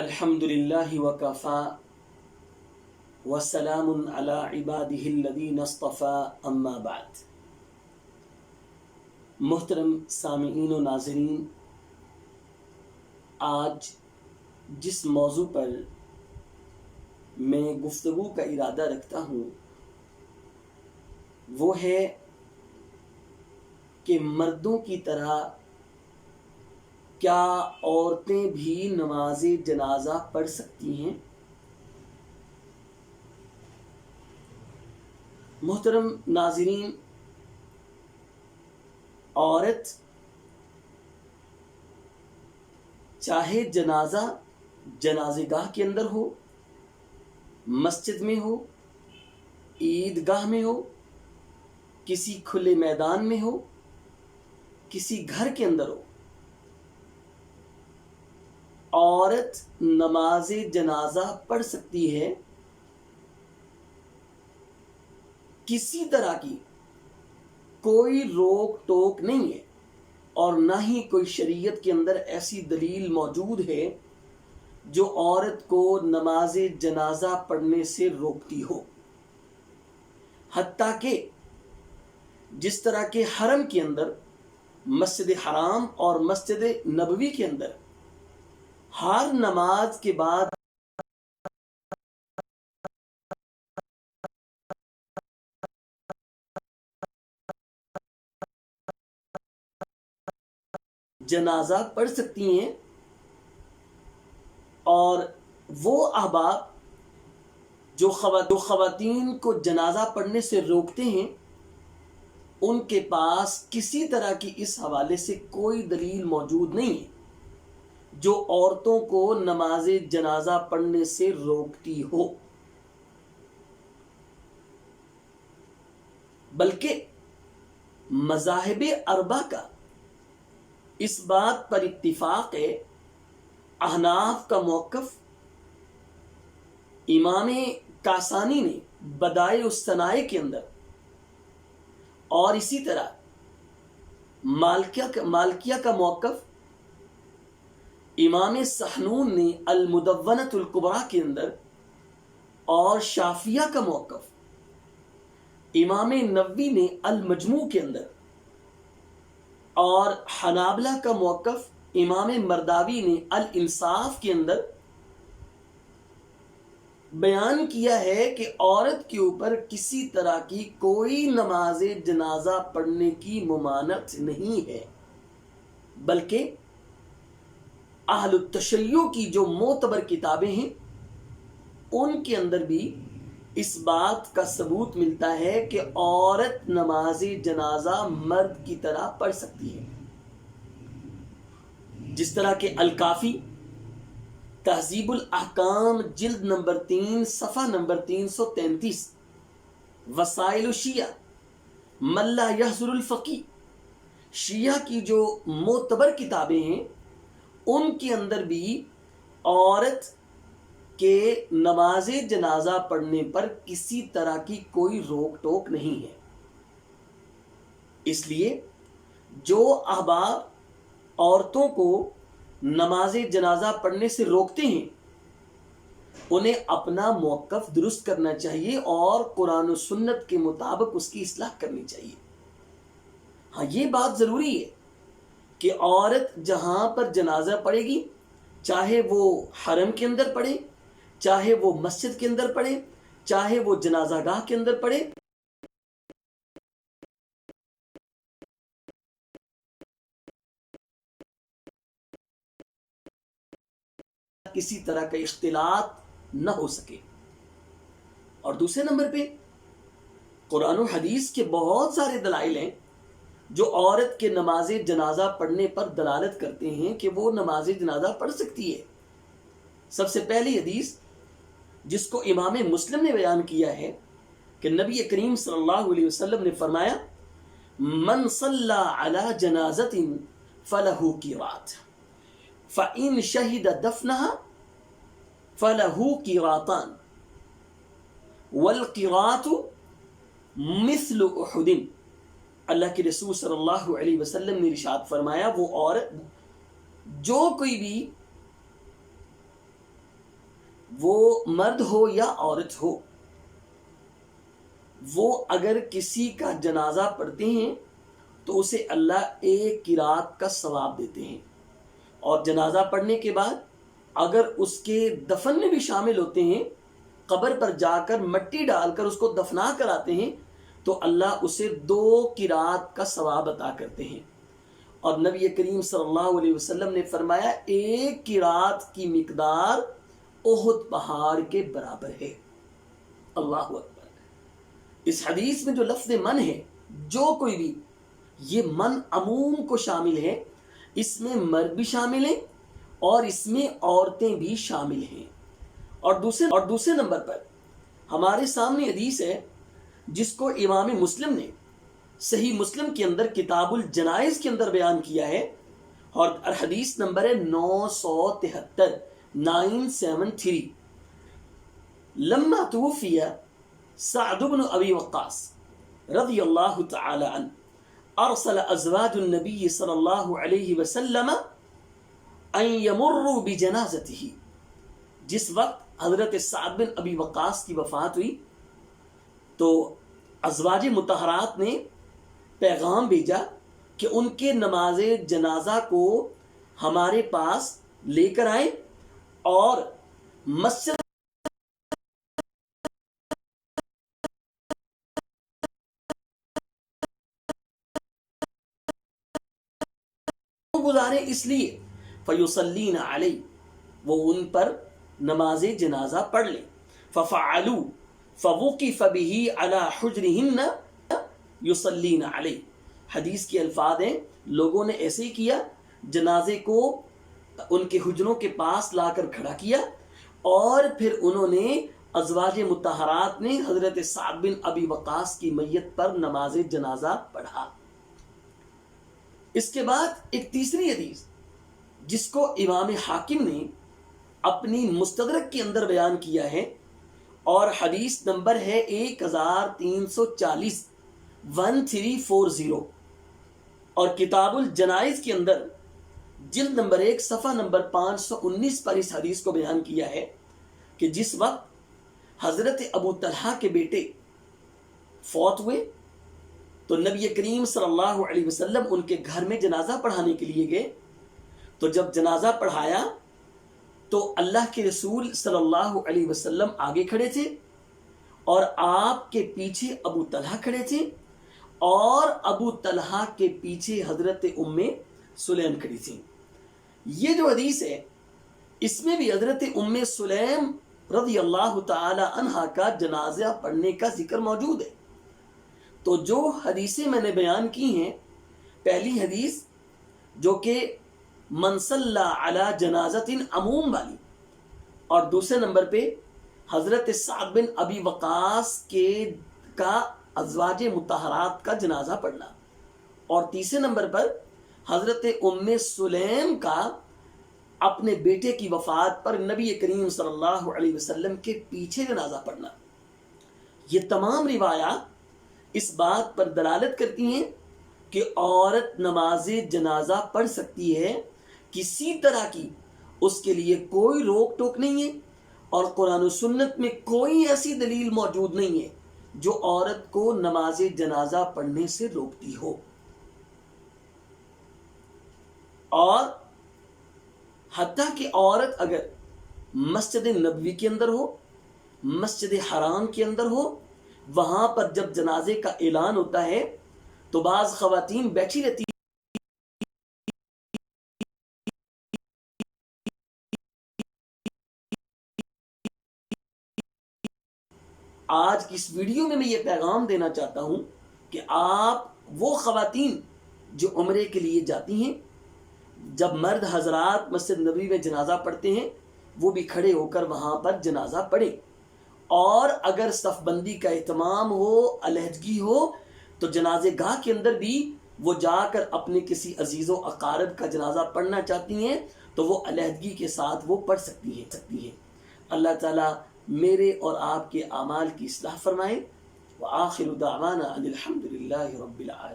الحمد للہ وکفا وسلام علی عبادہ الذین اصطفیٰ اما بعد۔ محترم سامعین و ناظرین، آج جس موضوع پر میں گفتگو کا ارادہ رکھتا ہوں وہ ہے کہ مردوں کی طرح کیا عورتیں بھی نماز جنازہ پڑھ سکتی ہیں؟ محترم ناظرین، عورت چاہے جنازہ گاہ کے اندر ہو، مسجد میں ہو، عیدگاہ میں ہو، کسی کھلے میدان میں ہو، کسی گھر کے اندر ہو، عورت نماز جنازہ پڑھ سکتی ہے۔ کسی طرح کی کوئی روک ٹوک نہیں ہے، اور نہ ہی کوئی شریعت کے اندر ایسی دلیل موجود ہے جو عورت کو نماز جنازہ پڑھنے سے روکتی ہو۔ حتیٰ کہ جس طرح کے حرم کے اندر، مسجد حرام اور مسجد نبوی کے اندر ہر نماز کے بعد جنازہ پڑھ سکتی ہیں، اور وہ احباب جو خواتین کو جنازہ پڑھنے سے روکتے ہیں، ان کے پاس کسی طرح کی اس حوالے سے کوئی دلیل موجود نہیں ہے جو عورتوں کو نماز جنازہ پڑھنے سے روکتی ہو، بلکہ مذاہب اربعہ کا اس بات پر اتفاق ہے۔ احناف کا موقف، امام کاسانی نے بدائع الصنائع کے اندر، اور اسی طرح مالکیہ کا موقف امام سحنون نے المدونۃ الکبریٰ کے اندر، اور شافعیہ کا موقف امام نووی نے المجموع کے اندر، اور حنابلہ کا موقف امام مرداوی نے الانصاف کے اندر بیان کیا ہے کہ عورت کے اوپر کسی طرح کی کوئی نماز جنازہ پڑھنے کی ممانعت نہیں ہے، بلکہ اہل التشیع کی جو معتبر کتابیں ہیں ان کے اندر بھی اس بات کا ثبوت ملتا ہے کہ عورت نماز جنازہ مرد کی طرح پڑھ سکتی ہے۔ جس طرح کہ الکافی، تہذیب الاحکام، جلد نمبر 3، صفحہ نمبر 333، وسائل الشیعہ، من لا یحضر الفقی، شیعہ کی جو معتبر کتابیں ہیں ان کے اندر بھی عورت کے نماز جنازہ پڑھنے پر کسی طرح کی کوئی روک ٹوک نہیں ہے۔ اس لیے جو احباب عورتوں کو نماز جنازہ پڑھنے سے روکتے ہیں انہیں اپنا موقف درست کرنا چاہیے، اور قرآن و سنت کے مطابق اس کی اصلاح کرنی چاہیے۔ ہاں، یہ بات ضروری ہے کہ عورت جہاں پر جنازہ پڑھے گی، چاہے وہ حرم کے اندر پڑھے، چاہے وہ مسجد کے اندر پڑھے، چاہے وہ جنازہ گاہ کے اندر پڑھے، کسی طرح کا اختلاط نہ ہو سکے۔ اور دوسرے نمبر پہ قرآن و حدیث کے بہت سارے دلائل ہیں جو عورت کے نماز جنازہ پڑھنے پر دلالت کرتے ہیں کہ وہ نماز جنازہ پڑھ سکتی ہے۔ سب سے پہلی حدیث جس کو امام مسلم نے بیان کیا ہے کہ نبی کریم صلی اللہ علیہ وسلم نے فرمایا، من صلی علی جنازۃ فلہ قیرات فإن شہد دفنها فلہ قیراتان والقیرات مثل احد۔ اللہ کے رسول صلی اللہ علیہ وسلم نے ارشاد فرمایا، وہ عورت جو کوئی بھی وہ مرد ہو یا عورت ہو، وہ اگر کسی کا جنازہ پڑھتے ہیں تو اسے اللہ ایک قرات کا ثواب دیتے ہیں، اور جنازہ پڑھنے کے بعد اگر اس کے دفن میں بھی شامل ہوتے ہیں، قبر پر جا کر مٹی ڈال کر اس کو دفنا کر آتے ہیں، تو اللہ اسے 2 قرات کا ثواب عطا کرتے ہیں۔ اور نبی کریم صلی اللہ علیہ وسلم نے فرمایا ایک قرات کی مقدار احد پہاڑ کے برابر ہے۔ اللہ اکبر۔ اس حدیث میں جو لفظ من ہے، جو کوئی بھی، یہ من عموم کو شامل ہے، اس میں مرد بھی شامل ہیں اور اس میں عورتیں بھی شامل ہیں۔ اور دوسرے نمبر پر ہمارے سامنے حدیث ہے جس کو امام مسلم نے صحیح مسلم کے اندر کتاب الجنائز کے اندر بیان کیا ہے، اور حدیث نمبر ہے 973 973۔ لما توفی سعد بن ابی وقاص رضی اللہ تعالی عنہ ارسل ازواج النبی صلی اللہ علیہ وسلم ان یمروا بجنازته۔ جس وقت حضرت سعد بن ابی وقاص کی وفات ہوئی تو ازواج مطہرات نے پیغام بھیجا کہ ان کے نماز جنازہ کو ہمارے پاس لے کر آئیں اور مسجد گزارے، اس لیے فیصلین علی، وہ ان پر نماز جنازہ پڑھ لیں۔ ففعلوا فوقف به على حجرهن یصلین علی۔ حدیث کے الفاظ ہیں لوگوں نے ایسے ہی کیا، جنازے کو ان کے حجروں کے پاس لا کر کھڑا کیا، اور پھر انہوں نے ازواج مطہرات نے حضرت سعد بن ابی وقاص کی میت پر نماز جنازہ پڑھا۔ اس کے بعد ایک تیسری حدیث جس کو امام حاکم نے اپنی مستدرک کے اندر بیان کیا ہے، اور حدیث نمبر ہے 1340 1340، اور کتاب الجنائز کے اندر جلد نمبر 1 صفحہ نمبر 519 پر اس حدیث کو بیان کیا ہے کہ جس وقت حضرت ابو طلحہ کے بیٹے فوت ہوئے تو نبی کریم صلی اللہ علیہ وسلم ان کے گھر میں جنازہ پڑھانے کے لیے گئے۔ تو جب جنازہ پڑھایا تو اللہ کے رسول صلی اللہ علیہ وسلم آگے کھڑے تھے، اور آپ کے پیچھے ابو طلحہ کھڑے تھے، اور ابو طلحہ کے پیچھے حضرت ام سلیم کھڑی تھی۔ یہ جو حدیث ہے اس میں بھی حضرت ام سلیم رضی اللہ تعالی عنہا کا جنازہ پڑھنے کا ذکر موجود ہے۔ تو جو حدیثیں میں نے بیان کی ہیں، پہلی حدیث جو کہ من صلی علی جنازۃ عموم والی، اور دوسرے نمبر پہ حضرت سعد بن ابی وقاص کا ازواج مطہرات کا جنازہ پڑھنا، اور تیسرے نمبر پر حضرت ام سلیم کا اپنے بیٹے کی وفات پر نبی کریم صلی اللہ علیہ وسلم کے پیچھے جنازہ پڑھنا۔ یہ تمام روایات اس بات پر دلالت کرتی ہیں کہ عورت نماز جنازہ پڑھ سکتی ہے، کسی طرح کی اس کے لیے کوئی روک ٹوک نہیں ہے، اور قرآن و سنت میں کوئی ایسی دلیل موجود نہیں ہے جو عورت کو نماز جنازہ پڑھنے سے روکتی ہو۔ اور حتیٰ کہ عورت اگر مسجد نبوی کے اندر ہو، مسجد حرام کے اندر ہو، وہاں پر جب جنازے کا اعلان ہوتا ہے تو بعض خواتین بیٹھی رہتی آج کی اس ویڈیو میں یہ پیغام دینا چاہتا ہوں کہ آپ وہ خواتین جو عمرے کے لیے جاتی ہیں، جب مرد حضرات مسجد نبوی میں جنازہ پڑھتے ہیں وہ بھی کھڑے ہو کر وہاں پر جنازہ پڑھیں، اور اگر صف بندی کا اہتمام ہو، علیحدگی ہو، تو جنازے گاہ کے اندر بھی وہ جا کر اپنے کسی عزیز و اقارب کا جنازہ پڑھنا چاہتی ہیں تو وہ علیحدگی کے ساتھ وہ پڑھ سکتی ہیں۔ اللہ تعالیٰ میرے اور آپ کے اعمال کی اصلاح فرمائے۔ وآخر دعوانا ان الحمد للہ رب العالمین۔